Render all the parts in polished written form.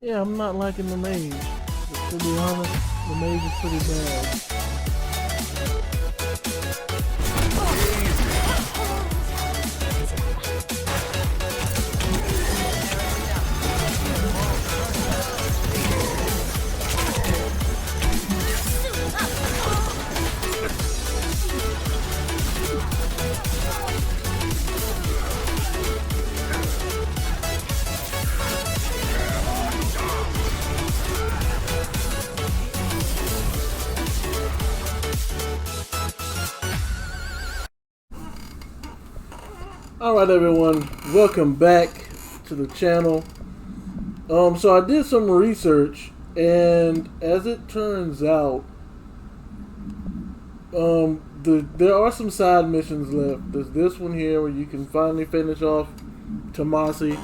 Yeah, I'm not liking the mage. But to be honest, the mage is pretty bad. Alright everyone, welcome back to the channel. So I did some research, and as it turns out, there are some side missions left. There's this one here where you can finally finish off Tomasi.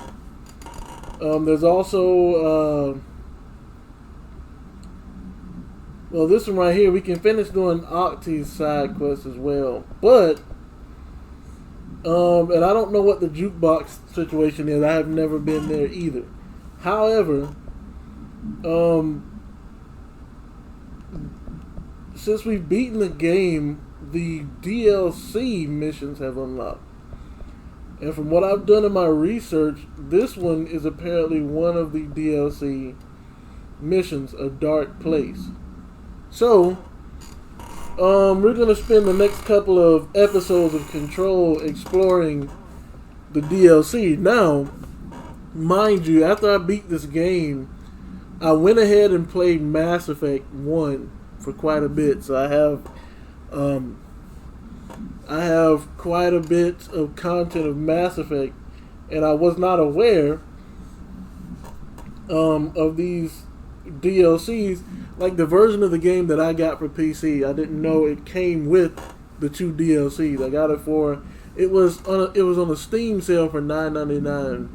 There's also, well, this one right here, we can finish doing Octi's side quest as well. But, and I don't know what the jukebox situation is. I have never been there either. However, since we've beaten the game, the DLC missions have unlocked. And from what I've done in my research, this one is apparently one of the DLC missions, A Dark Place. So, we're going to spend the next couple of episodes of Control exploring the DLC. Now, mind you, after I beat this game, I went ahead and played Mass Effect 1 for quite a bit. So I have quite a bit of content of Mass Effect, and I was not aware of these DLCs. Like the version of the game that I got for PC, I didn't know it came with the two DLCs. I got it for it was on a Steam sale for $9.99,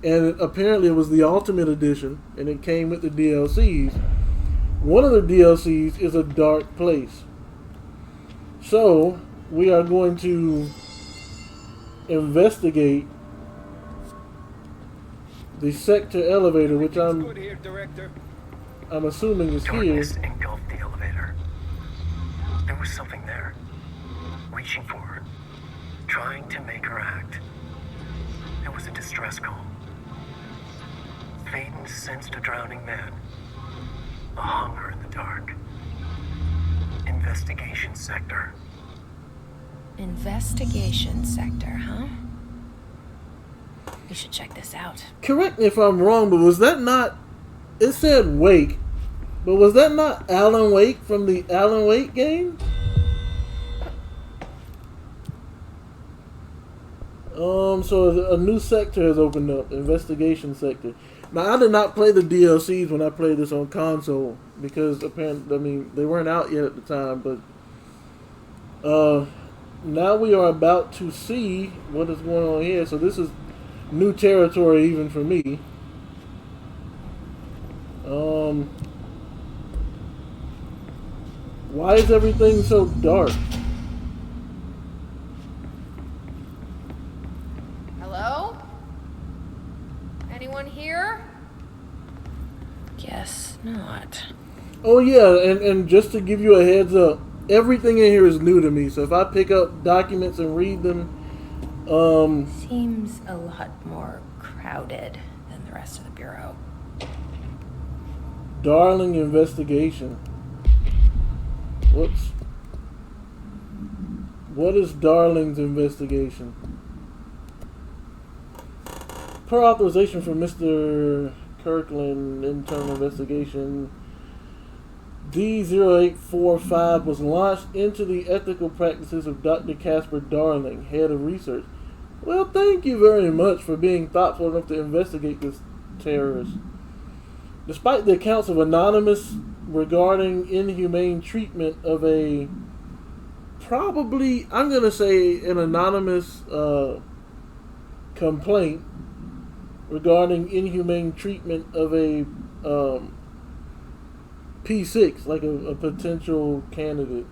and apparently it was the Ultimate Edition, and it came with the DLCs. One of the DLCs is A Dark Place. So we are going to investigate the sector elevator, which I'm assuming is here. Darkness engulfed the elevator. There was something there, reaching for her, trying to make her act. It was a distress call. Phaeton sensed a drowning man, a hunger in the dark. Investigation sector. Investigation sector, huh? We should check this out. Correct me if I'm wrong, but was that not... It said Wake, but was that not Alan Wake from the Alan Wake game? So a new sector has opened up, investigation sector. Now, I did not play the DLCs when I played this on console, because apparently, I mean, they weren't out yet at the time, but now we are about to see what is going on here. So this is new territory even for me. Why is everything so dark? Hello? Anyone here? Guess not. Oh yeah, and just to give you a heads up, everything in here is new to me. So if I pick up documents and read them, Seems a lot more crowded than the rest of the bureau. Darling investigation. What is Darling's investigation? Per authorization from Mr. Kirkland, internal investigation D0845 was launched into the ethical practices of Dr. Casper Darling, head of research. Well, thank you very much for being thoughtful enough to investigate this terrorist. Despite the accounts of Anonymous regarding inhumane treatment of a, probably, I'm going to say an anonymous complaint regarding inhumane treatment of a P6, like a potential candidate,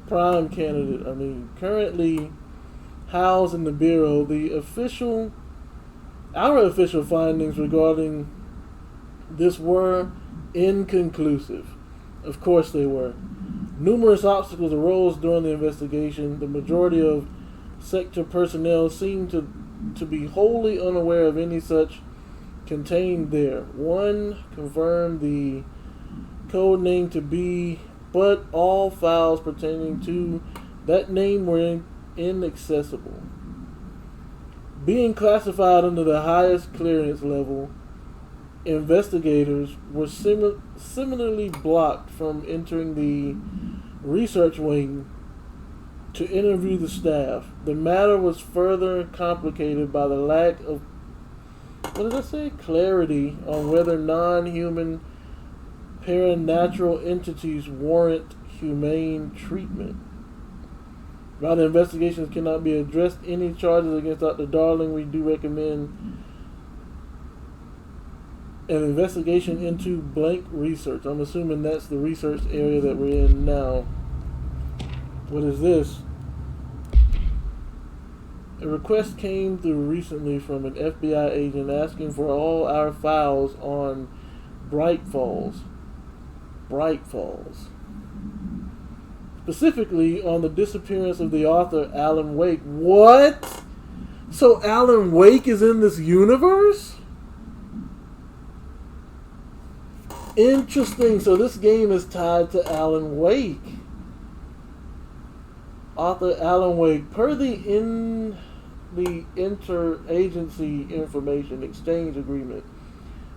prime candidate. I mean, currently housed in the Bureau, our official findings regarding this were inconclusive. Of course they were. Numerous obstacles arose during the investigation. The majority of sector personnel seemed to be wholly unaware of any such contained there. One confirmed the code name to be, but all files pertaining to that name were inaccessible. Being classified under the highest clearance level, investigators were similarly blocked from entering the research wing to interview the staff. The matter was further complicated by the lack of, clarity on whether non-human paranatural entities warrant humane treatment. While the investigations cannot be addressed any charges against Dr. Darling, we do recommend an investigation into blank research. I'm assuming that's the research area that we're in now. What is this? A request came through recently from an FBI agent asking for all our files on Bright Falls. Specifically on the disappearance of the author Alan Wake. What? So Alan Wake is in this universe? Interesting. So this game is tied to Alan Wake. Author Alan Wake. Per the interagency information exchange agreement,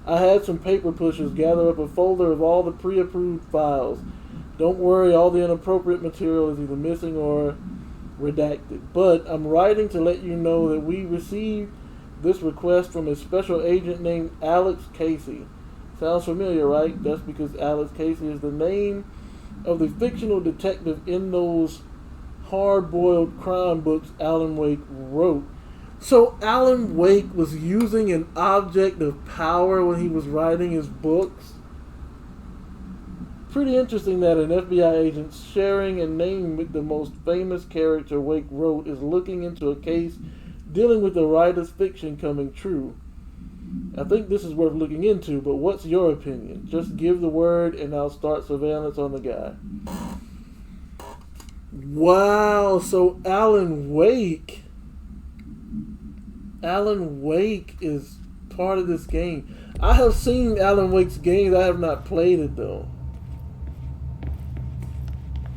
I had some paper pushers gather up a folder of all the pre-approved files. Don't worry, all the inappropriate material is either missing or redacted. But I'm writing to let you know that we received this request from a special agent named Alex Casey. Sounds familiar, right? That's because Alex Casey is the name of the fictional detective in those hard-boiled crime books Alan Wake wrote. So Alan Wake was using an object of power when he was writing his books? Pretty interesting that an FBI agent sharing a name with the most famous character Wake wrote is looking into a case dealing with the writer's fiction coming true. I think this is worth looking into, but what's your opinion? Just give the word and I'll start surveillance on the guy. Wow, so Alan Wake is part of this game. I have seen Alan Wake's games. I have not played it though.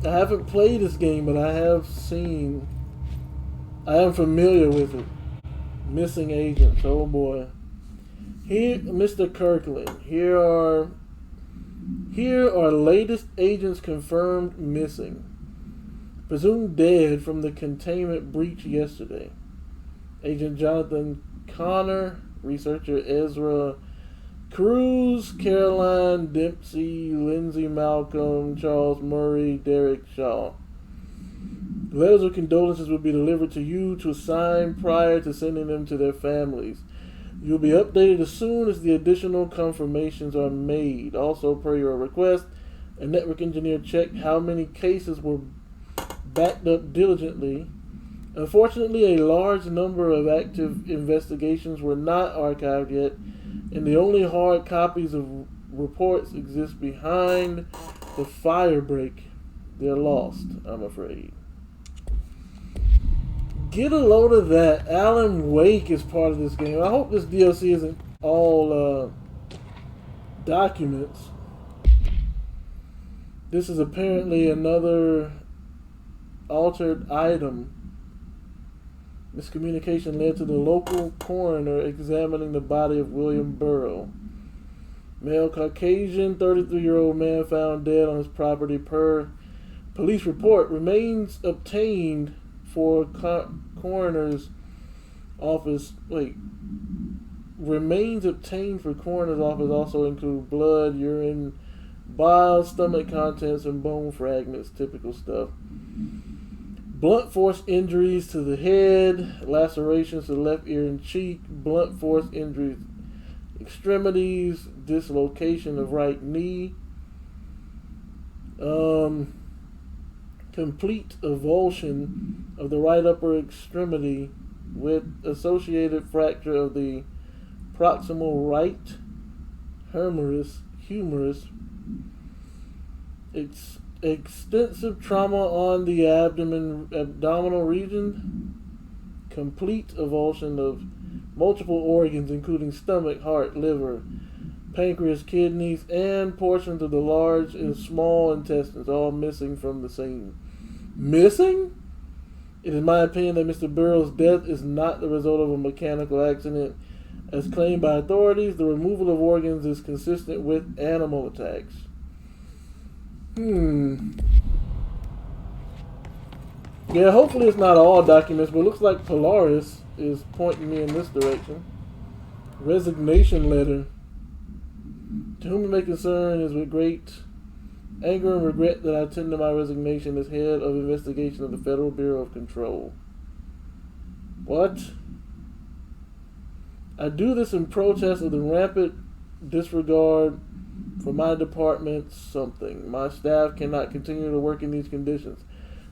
I haven't played this game, but I am familiar with it. Missing agents, oh boy. Here, Mr. Kirkland, here are latest agents confirmed missing. Presumed dead from the containment breach yesterday. Agent Jonathan Connor, researcher Ezra Cruz, Caroline Dempsey, Lindsay Malcolm, Charles Murray, Derek Shaw. Letters of condolences will be delivered to you to sign prior to sending them to their families. You'll be updated as soon as the additional confirmations are made. Also, per your request, a network engineer checked how many cases were backed up diligently. Unfortunately, a large number of active investigations were not archived yet, and the only hard copies of reports exist behind the firebreak. They're lost, I'm afraid. Get a load of that. Alan Wake is part of this game. I hope this DLC isn't all documents. This is apparently another altered item. Miscommunication led to the local coroner examining the body of William Burrow. Male Caucasian, 33-year-old man found dead on his property per police report. Remains obtained for coroner's office. Remains obtained for coroner's office also include blood, urine, bile, stomach contents, and bone fragments. Typical stuff. Blunt force injuries to the head, lacerations to the left ear and cheek, blunt force injuries, extremities, dislocation of right knee, complete avulsion of the right upper extremity with associated fracture of the proximal right humerus, extensive trauma on the abdominal region, complete avulsion of multiple organs, including stomach, heart, liver, pancreas, kidneys, and portions of the large and small intestines, all missing from the scene. Missing? It is my opinion that Mr. Burroughs' death is not the result of a mechanical accident. As claimed by authorities, the removal of organs is consistent with animal attacks. Yeah, hopefully it's not all documents, but it looks like Polaris is pointing me in this direction. Resignation letter. To whom it may concern, is with great anger and regret that I tender my resignation as head of investigation of the Federal Bureau of Control. What? I do this in protest of the rampant disregard for my department's something. My staff cannot continue to work in these conditions.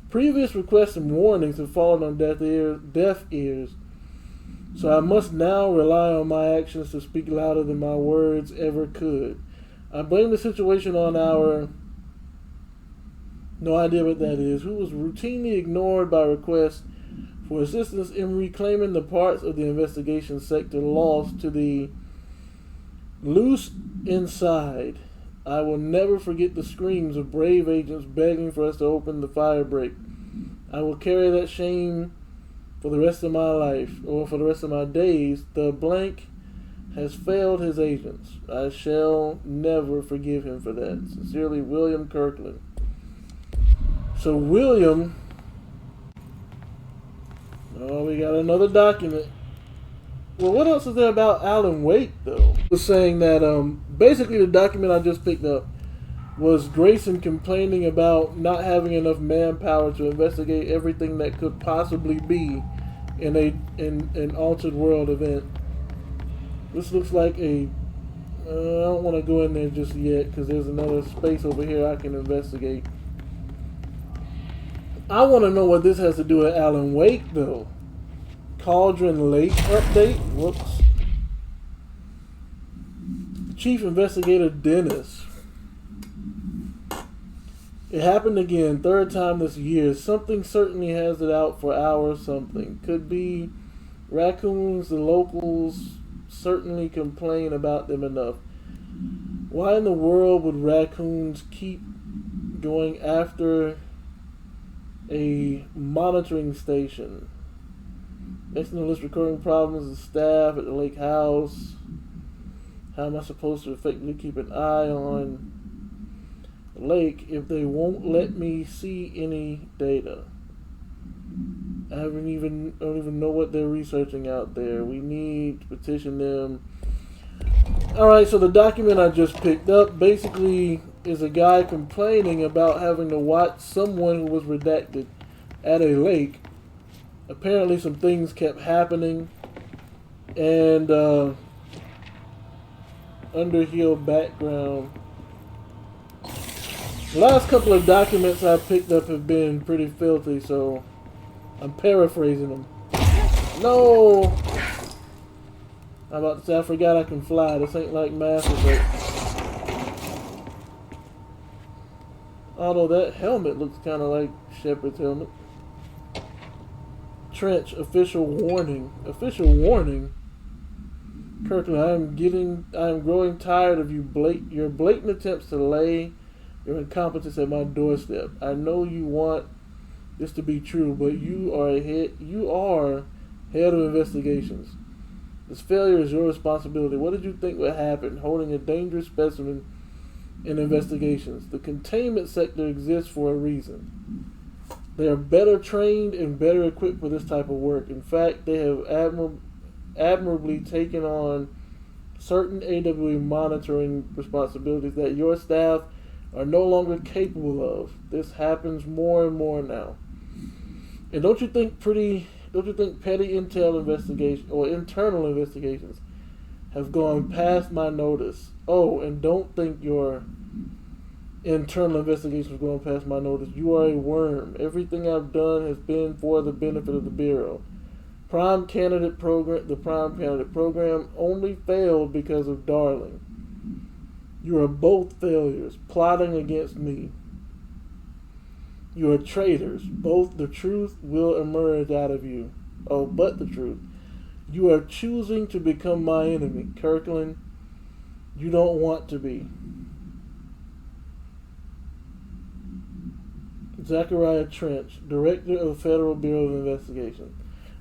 Previous requests and warnings have fallen on deaf ears, so I must now rely on my actions to speak louder than my words ever could. I blame the situation on our, no idea what that is, who was routinely ignored by requests for assistance in reclaiming the parts of the investigation sector lost to the loose inside. I will never forget the screams of brave agents begging for us to open the fire break. I will carry that shame for the rest of my life, or for the rest of my days. The blank has failed his agents. I shall never forgive him for that. Sincerely, William Kirkland. So William, oh, we got another document. Well, what else is there about Alan Wake, though? It was saying that basically the document I just picked up was Grayson complaining about not having enough manpower to investigate everything that could possibly be in an altered world event. This looks like I don't want to go in there just yet because there's another space over here I can investigate. I want to know what this has to do with Alan Wake, though. Cauldron Lake update. Whoops. Chief Investigator Dennis. It happened again, third time this year. Something certainly has it out for our something. Could be raccoons. The locals certainly complain about them enough. Why in the world would raccoons keep going after a monitoring station? Next on the list, recurring problems with staff at the lake house. How am I supposed to effectively keep an eye on the lake if they won't let me see any data? I don't even know what they're researching out there. We need to petition them. Alright, so the document I just picked up basically is a guy complaining about having to watch someone who was redacted at a lake. Apparently some things kept happening, and underhill background. The last couple of documents I picked up have been pretty filthy, so I'm paraphrasing them. No! I'm about to say I forgot I can fly. This ain't like Mass Effect. Although that helmet looks kind of like Shepard's helmet. Trench, official warning. Official warning? Kirkland, I am growing tired of your blatant attempts to lay your incompetence at my doorstep. I know you want this to be true, but you are head of investigations. This failure is your responsibility. What did you think would happen holding a dangerous specimen in investigations? The containment sector exists for a reason. They are better trained and better equipped for this type of work. In fact, they have admirably taken on certain AWE monitoring responsibilities that your staff are no longer capable of. This happens more and more now. And don't you think petty intel investigation or internal investigations have gone past my notice? Oh, and don't think your internal investigations have gone past my notice. You are a worm. Everything I've done has been for the benefit of the Bureau. The Prime Candidate program only failed because of Darling. You are both failures, plotting against me. You are traitors. Both the truth will emerge out of you. Oh, but the truth. You are choosing to become my enemy. Kirkland, you don't want to be. Zachariah Trench, Director of Federal Bureau of Investigation.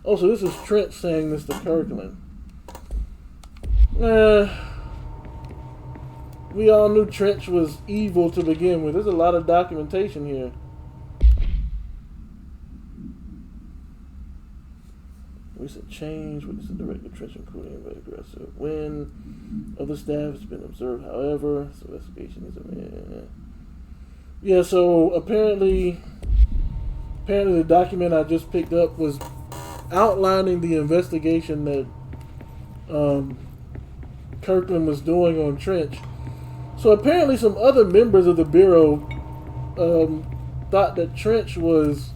Oh, so this is Trench saying this to Kirkland. We all knew Trench was evil to begin with. There's a lot of documentation here. Recent change, witness Director Trench, including very aggressive win of the staff has been observed. However, this investigation is a yeah. So apparently the document I just picked up was outlining the investigation that Kirkland was doing on Trench. So apparently some other members of the Bureau thought that Trench was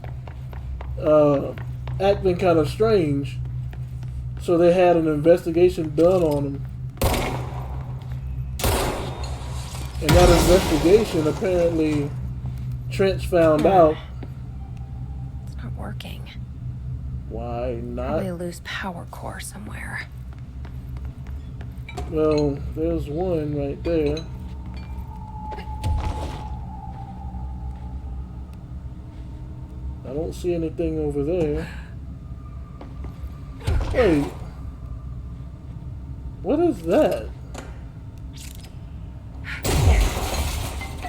acting kind of strange. So they had an investigation done on him. And that investigation, apparently, Trench found out. It's not working. Why not? Probably a loose power core somewhere. Well, there's one right there. I don't see anything over there. Wait. What is that?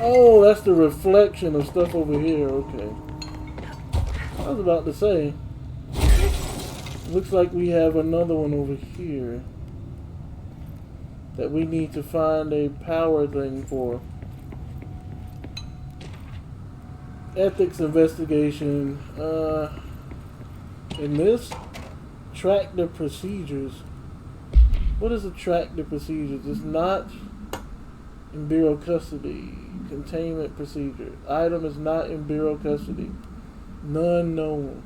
Oh, that's the reflection of stuff over here. Okay. I was about to say. Looks like we have another one over here that we need to find a power thing for. Ethics investigation. In this, track the procedures. What is a track the procedures? It's not in Bureau custody. Containment procedure. Item is not in Bureau custody. None known.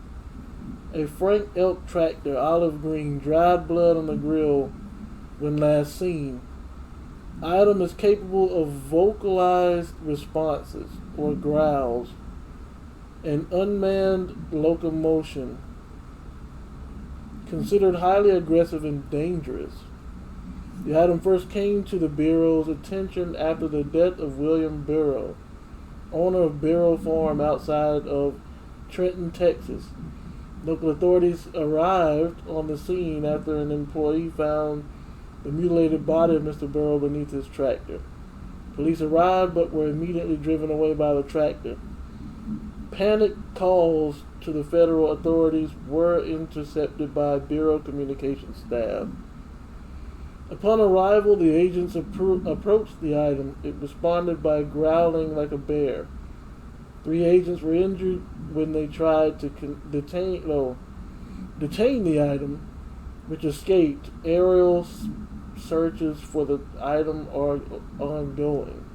A Frank Elk tractor, olive green, dried blood on the grill when last seen. Item is capable of vocalized responses or growls. An unmanned locomotion. Considered highly aggressive and dangerous. The item first came to the Bureau's attention after the death of William Burrow, owner of Burrow Farm outside of Trenton, Texas. Local authorities arrived on the scene after an employee found the mutilated body of Mr. Burrow beneath his tractor. Police arrived but were immediately driven away by the tractor. Panic calls to the federal authorities were intercepted by Bureau communications staff. Upon arrival, the agents approached the item. It responded by growling like a bear. 3 agents were injured when they tried to detain the item, which escaped. Aerial searches for the item are ongoing.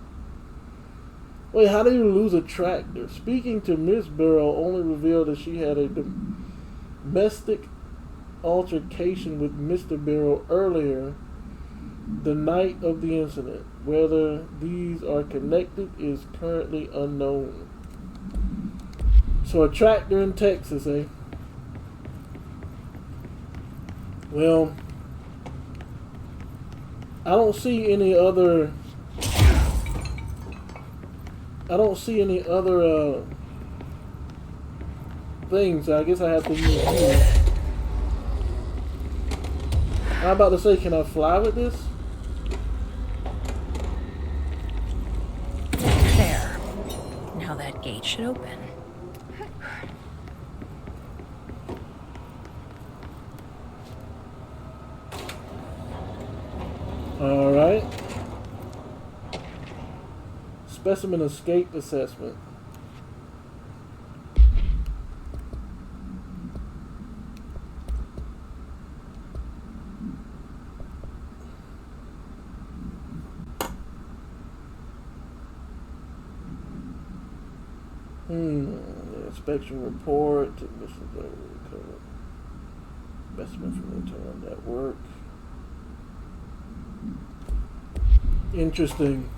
Wait, how do you lose a tractor? Speaking to Miss Burrow only revealed that she had a domestic altercation with Mr. Burrow earlier the night of the incident. Whether these are connected is currently unknown. So a tractor in Texas, eh? Well, I don't see any other things. I guess I have to use these. I'm about to say, can I fly with this? There. Now that gate should open. Alright. Specimen escape assessment. Inspection report. Specimen from the internal network. Interesting.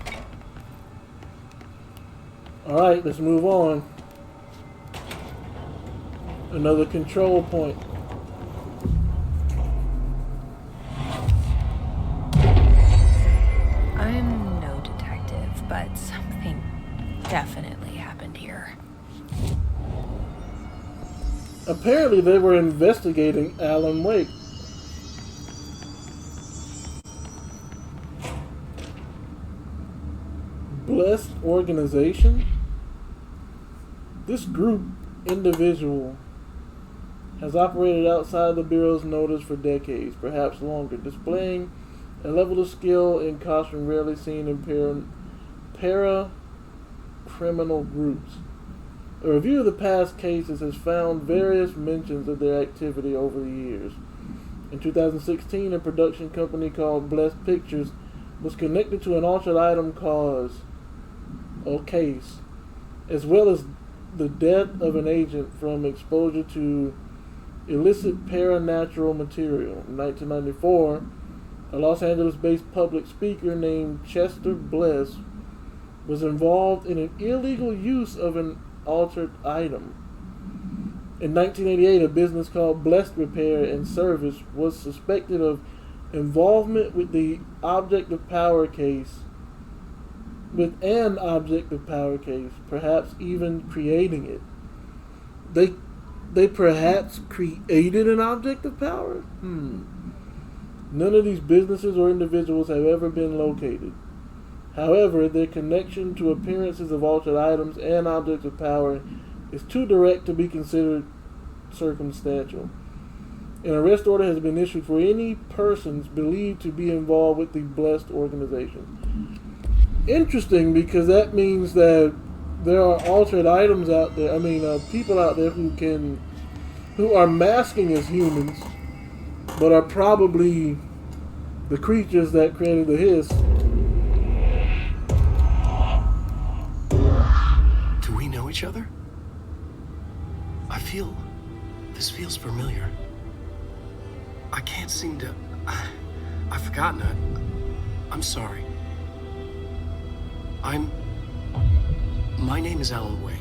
Alright, let's move on. Another control point. I'm no detective, but something definitely happened here. Apparently they were investigating Alan Wake. Blessed organization? This group, individual, has operated outside the Bureau's notice for decades, perhaps longer, displaying a level of skill and caution rarely seen in para-criminal groups. A review of the past cases has found various mentions of their activity over the years. In 2016, a production company called Blessed Pictures was connected to an altered item cause or case, as well as the death of an agent from exposure to illicit paranatural material. In 1994, a Los Angeles-based public speaker named Chester Bless was involved in an illegal use of an altered item. In 1988, a business called Blessed Repair and Service was suspected of involvement with an object of power case, perhaps even creating it. They perhaps created an object of power? None of these businesses or individuals have ever been located. However, their connection to appearances of altered items and objects of power is too direct to be considered circumstantial. An arrest order has been issued for any persons believed to be involved with the Blessed organization. Interesting, because that means that there are altered items out there. People out there who are masking as humans, but are probably the creatures that created the hiss. Do we know each other? This feels familiar. I can't seem to... I've forgotten it. I'm sorry. My name is Alan Wake.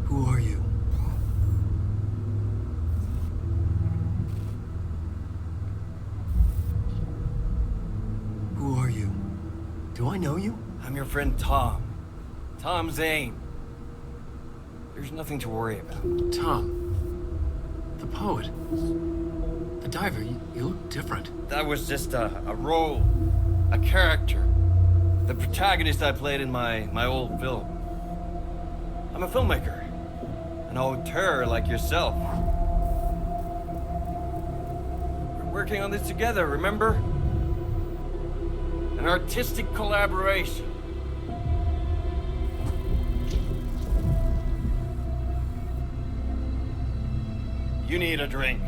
Who are you? Who are you? Do I know you? I'm your friend Tom. Tom Zane. There's nothing to worry about. Tom. The poet. The diver. You look different. That was just a role. A character. The protagonist I played in my old film. I'm a filmmaker. An auteur like yourself. We're working on this together, remember? An artistic collaboration. You need a drink.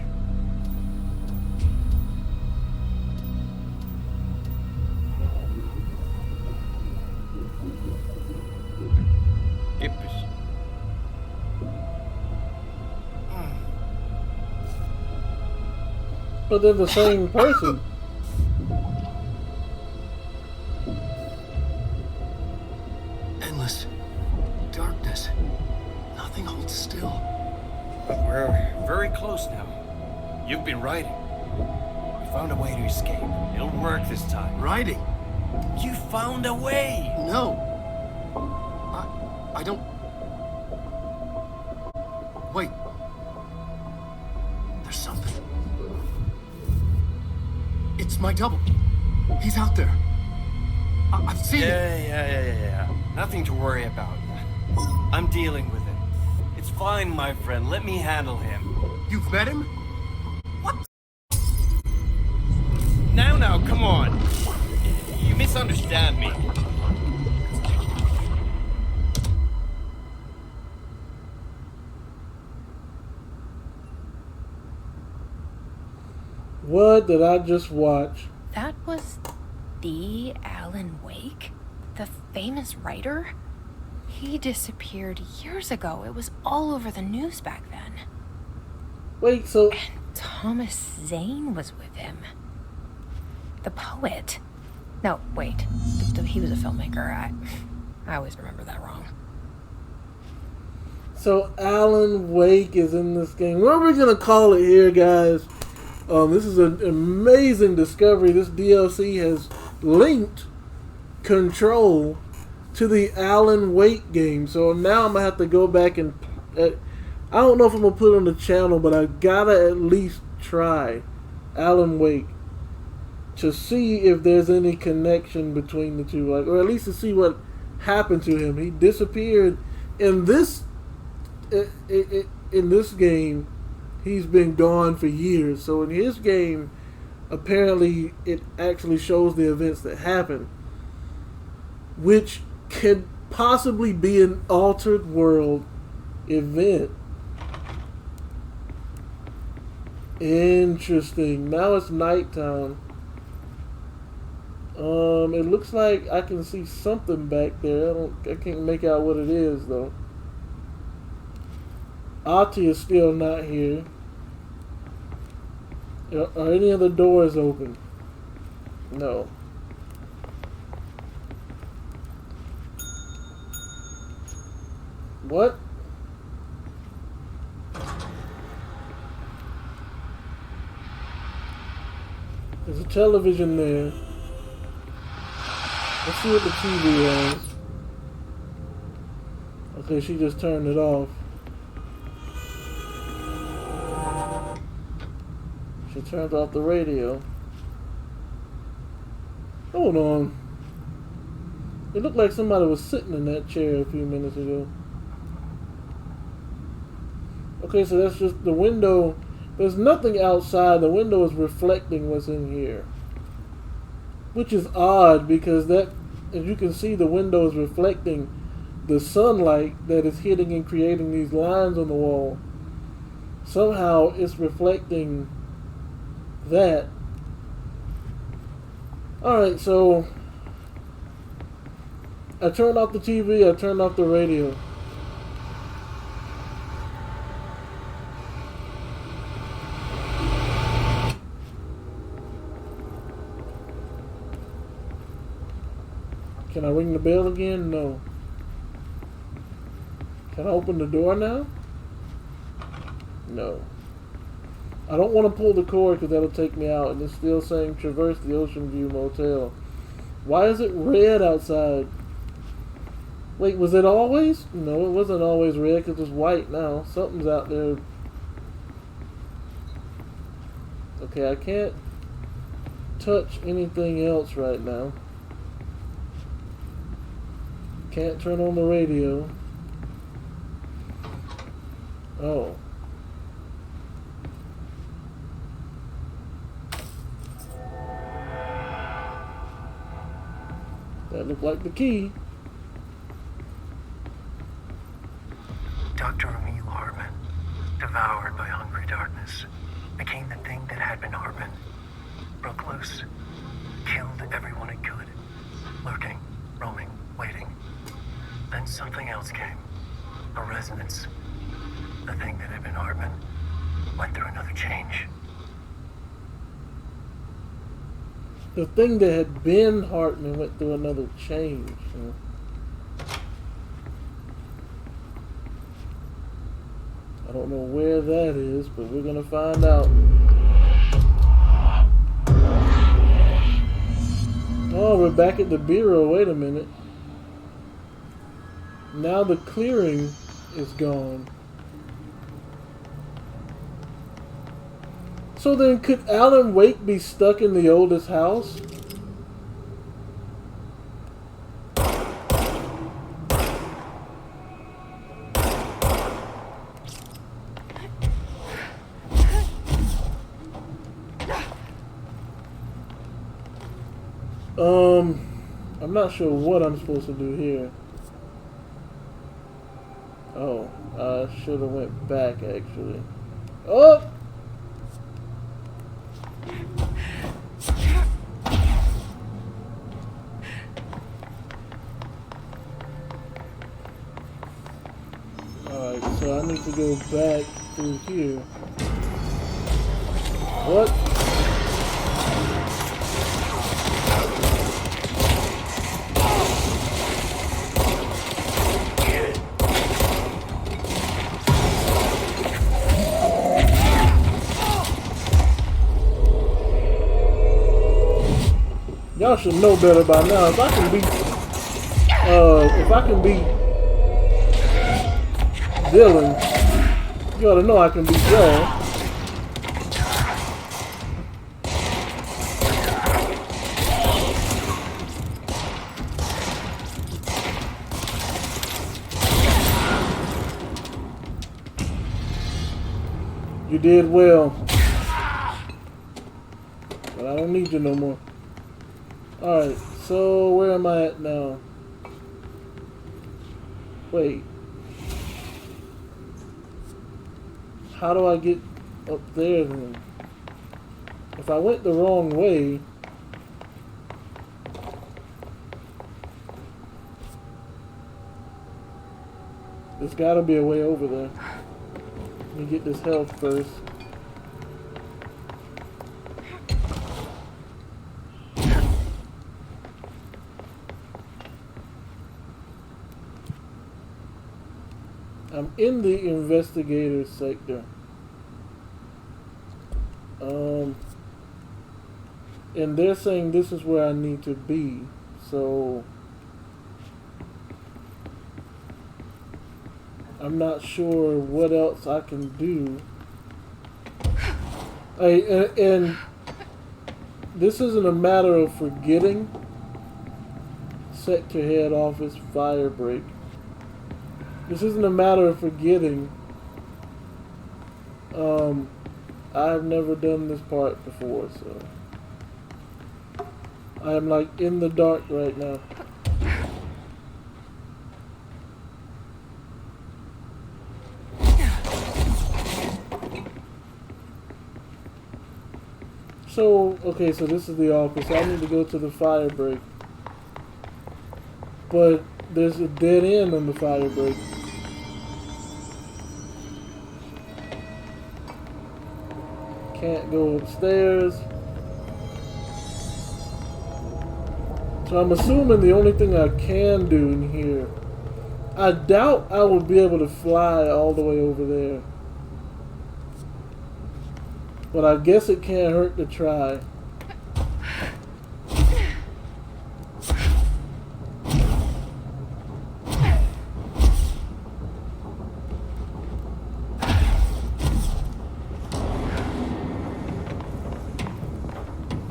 Gippies. But they're the same person. Endless darkness. Nothing holds still. But we're very close now. You've been writing. We found a way to escape. It'll work this time. Writing? You found a way! No. I don't... Wait. There's something. It's my double. He's out there. I've seen it. Yeah. Nothing to worry about. I'm dealing with it. It's fine, my friend. Let me handle him. You've met him? What? Now, come on. You misunderstand me. What did I just watch? That was the Alan Wake? The famous writer? He disappeared years ago. It was all over the news back then. Wait, so... And Thomas Zane was with him. The poet. No, wait. He was a filmmaker. I always remember that wrong. So Alan Wake is in this game. What are we going to call it here, guys? This is an amazing discovery. This DLC has linked Control to the Alan Wake game. So now I'm going to have to go back and... I don't know if I'm going to put it on the channel, but I got to at least try Alan Wake to see if there's any connection between the two. Like, or at least to see what happened to him. He disappeared. In this game, he's been gone for years. So in his game, apparently it actually shows the events that happened, which could possibly be an altered world event. Interesting. Now it's nighttime. It looks like I can see something back there. I can't make out what it is though. Ati is still not here. Are any of the doors open? No. What? There's a television there. Let's see what the TV has. Okay, she just turned it off. She turned off the radio. Hold on. It looked like somebody was sitting in that chair a few minutes ago. Okay, so that's just the window. There's nothing outside. The window is reflecting what's in here. Which is odd because that, as you can see, the window is reflecting the sunlight that is hitting and creating these lines on the wall. Somehow it's reflecting that. Alright, so I turned off the TV, I turned off the radio. Can I ring the bell again? No. Can I open the door now? No. I don't want to pull the cord because that'll take me out, and it's still saying traverse the Ocean View Motel. Why is it red outside? Wait, was it always? No, it wasn't always red because it's white now. Something's out there. Okay, I can't touch anything else right now. Can't turn on the radio. Oh. That looked like the key. Dr. Emil Hartman, devoured by hungry darkness, became the thing that had been Hartman. Broke loose, killed everyone it could, lurking, roaming, waiting. Then something else came, a resonance. The thing that had been Hartman went through another change. The thing that had been Hartman went through another change. I don't know where that is, but we're gonna find out. Oh, we're back at the bureau. Wait a minute. Now the clearing is gone. So then, could Alan Wake be stuck in the oldest house? I'm not sure what I'm supposed to do here. Oh, I should have went back actually. Oh! go back through here. What? Y'all should know better by now. If I can beat Dylan, you ought to know I can beat y'all. You did well. But I don't need you no more. Alright, so where am I at now? Wait. How do I get up there then? If I went the wrong way... There's gotta be a way over there. Let me get this health first. I'm in the investigator sector. And they're saying this is where I need to be. So I'm not sure what else I can do. And this isn't a matter of forgetting. Sector head office fire break. This isn't a matter of forgetting. I've never done this part before, so I am like in the dark right now. So, okay, so this is the office. I need to go to the fire break. But there's a dead end on the fire break. Can't go upstairs. So I'm assuming the only thing I can do in here... I doubt I will be able to fly all the way over there. But I guess it can't hurt to try.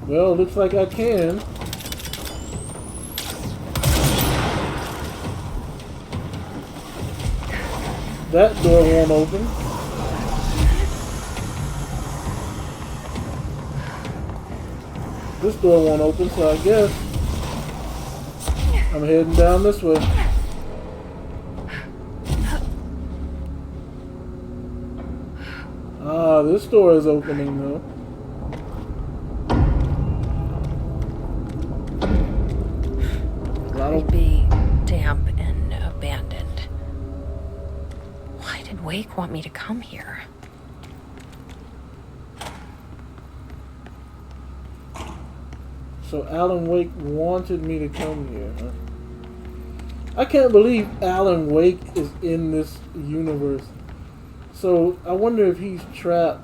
Well, looks like I can. That door won't open. This door won't open, so I guess I'm heading down this way. Ah, this door is opening though. Creepy, damp, and abandoned. Why did Wake want me to come here? So Alan Wake wanted me to come here, huh? I can't believe Alan Wake is in this universe. So I wonder if he's trapped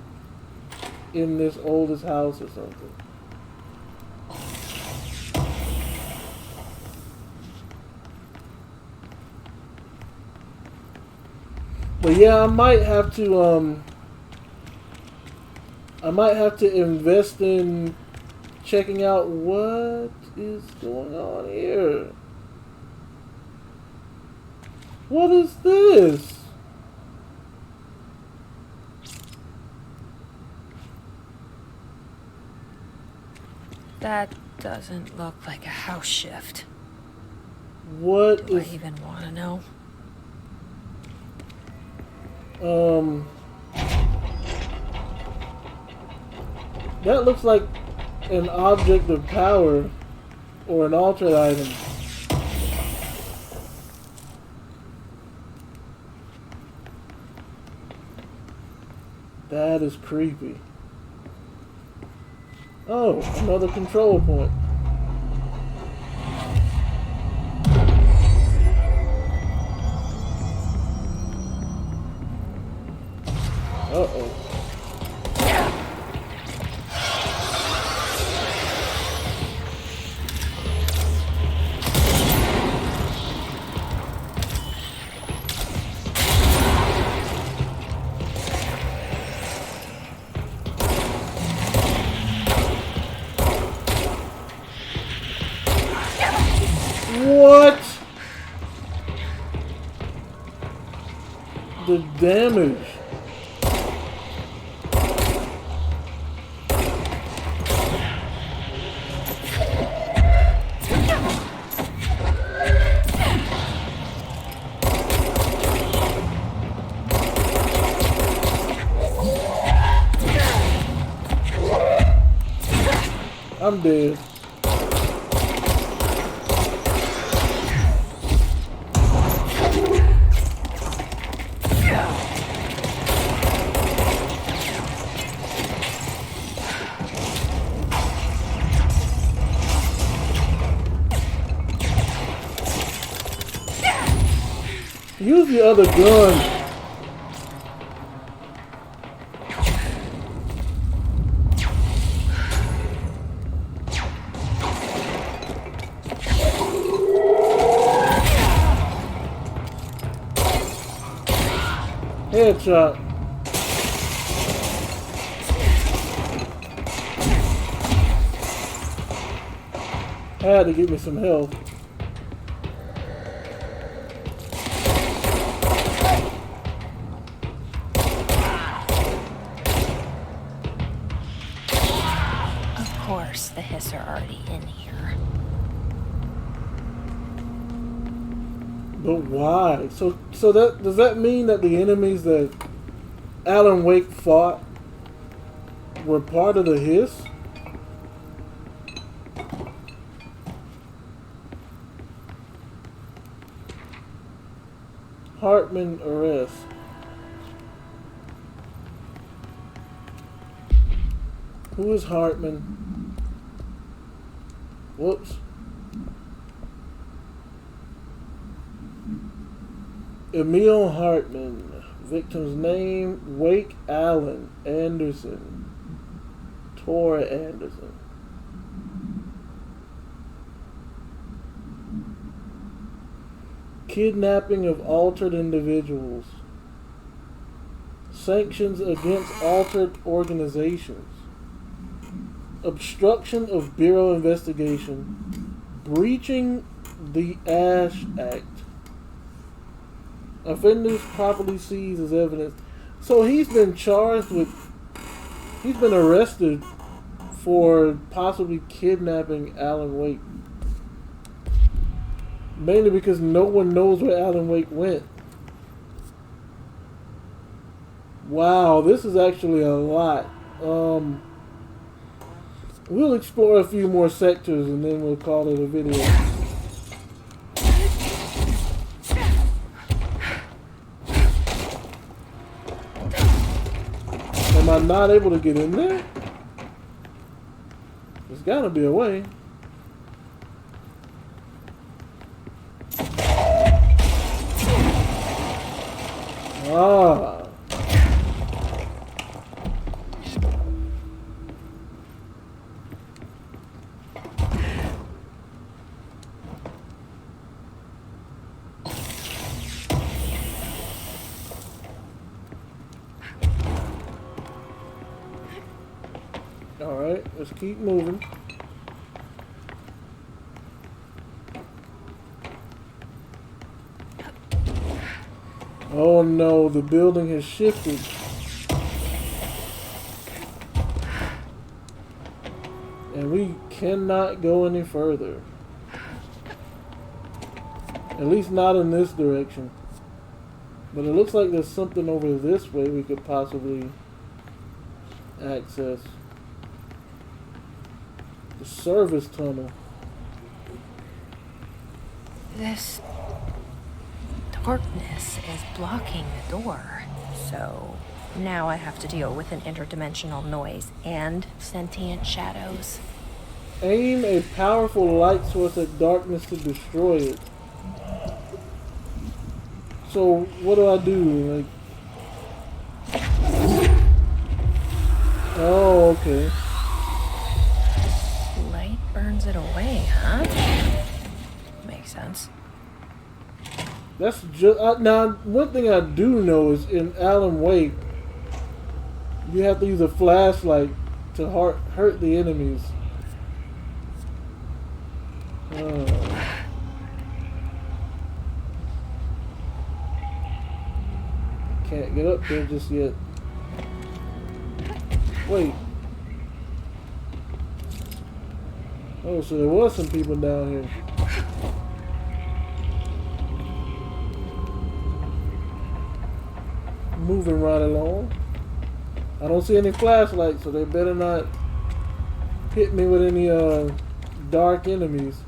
in this oldest house or something. But yeah, I might have to invest in checking out what is going on here. What is this? That doesn't look like a house shift. What Do is... I even want to know? That looks like an object of power or an altered item. That is creepy. Oh, another control point. Uh-oh. What? The damage. I'm dead. Use the other gun. Headshot. Had to give me some health. Of course, the Hiss are already in here. But why? So that does that mean that the enemies that Alan Wake fought were part of the Hiss? Hartman arrest. Who is Hartman? Whoops. Emil Hartman. Victim's name, Wake Allen Anderson. Tora Anderson. Kidnapping of altered individuals. Sanctions against altered organizations. Obstruction of Bureau investigation. Breaching the Ash Act. Offenders properly seized as evidence. So he's been charged with... He's been arrested for possibly kidnapping Alan Wake. Mainly because no one knows where Alan Wake went. Wow, this is actually a lot. We'll explore a few more sectors and then we'll call it a video. Am I not able to get in there? There's gotta be a way. Ah. Alright, let's keep moving. Oh no, the building has shifted. And we cannot go any further. At least not in this direction. But it looks like there's something over this way we could possibly access. The service tunnel. This darkness is blocking the door, so Now I have to deal with an interdimensional noise and sentient shadows. Aim a powerful light source at darkness to destroy it. So what do I do? Like, oh, okay. Light burns it away, huh? Makes sense. That's just now. One thing I do know is in Alan Wake, you have to use a flashlight to hurt the enemies. Can't get up there just yet. Wait. Oh, so there was some people down here. Moving right along. I don't see any flashlights, so they better not hit me with any dark enemies.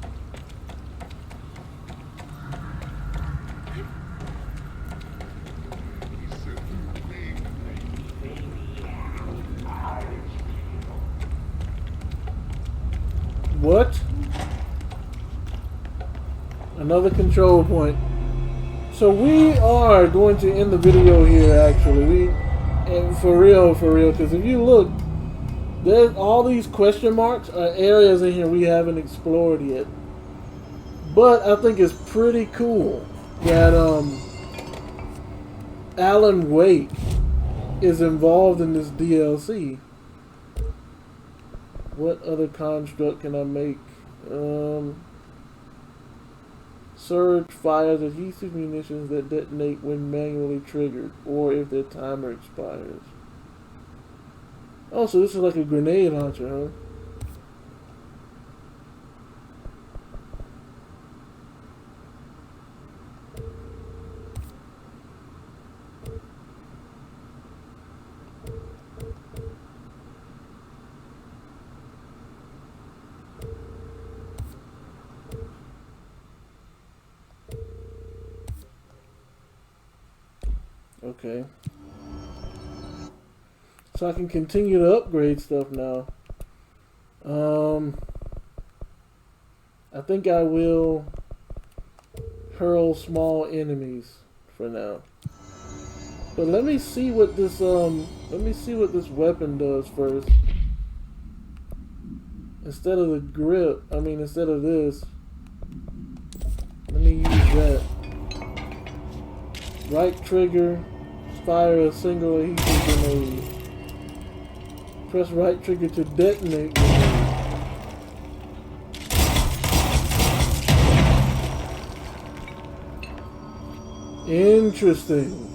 What? Another control point. So we are going to end the video here, actually. And for real, because if you look, there's all these question marks are areas in here we haven't explored yet. But I think it's pretty cool that Alan Wake is involved in this DLC. What other construct can I make? Surge fires adhesive munitions that detonate when manually triggered, or if their timer expires. Oh, so this is like a grenade launcher, huh? Okay. So I can continue to upgrade stuff now. I think I will hurl small enemies for now. But let me see what this weapon does first. Instead of the grip, instead of this, let me use that. Right trigger, fire a single adhesive grenade. Press right trigger to detonate grenade. Interesting.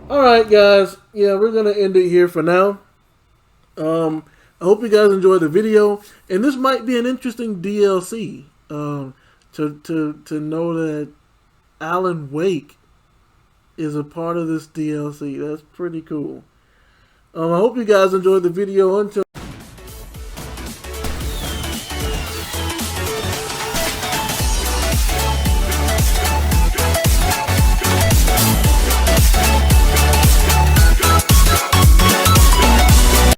Alright guys, yeah, we're gonna end it here for now. I hope you guys enjoyed the video, and this might be an interesting DLC. To know that Alan Wake is a part of this DLC. That's pretty cool. I hope you guys enjoyed the video. Until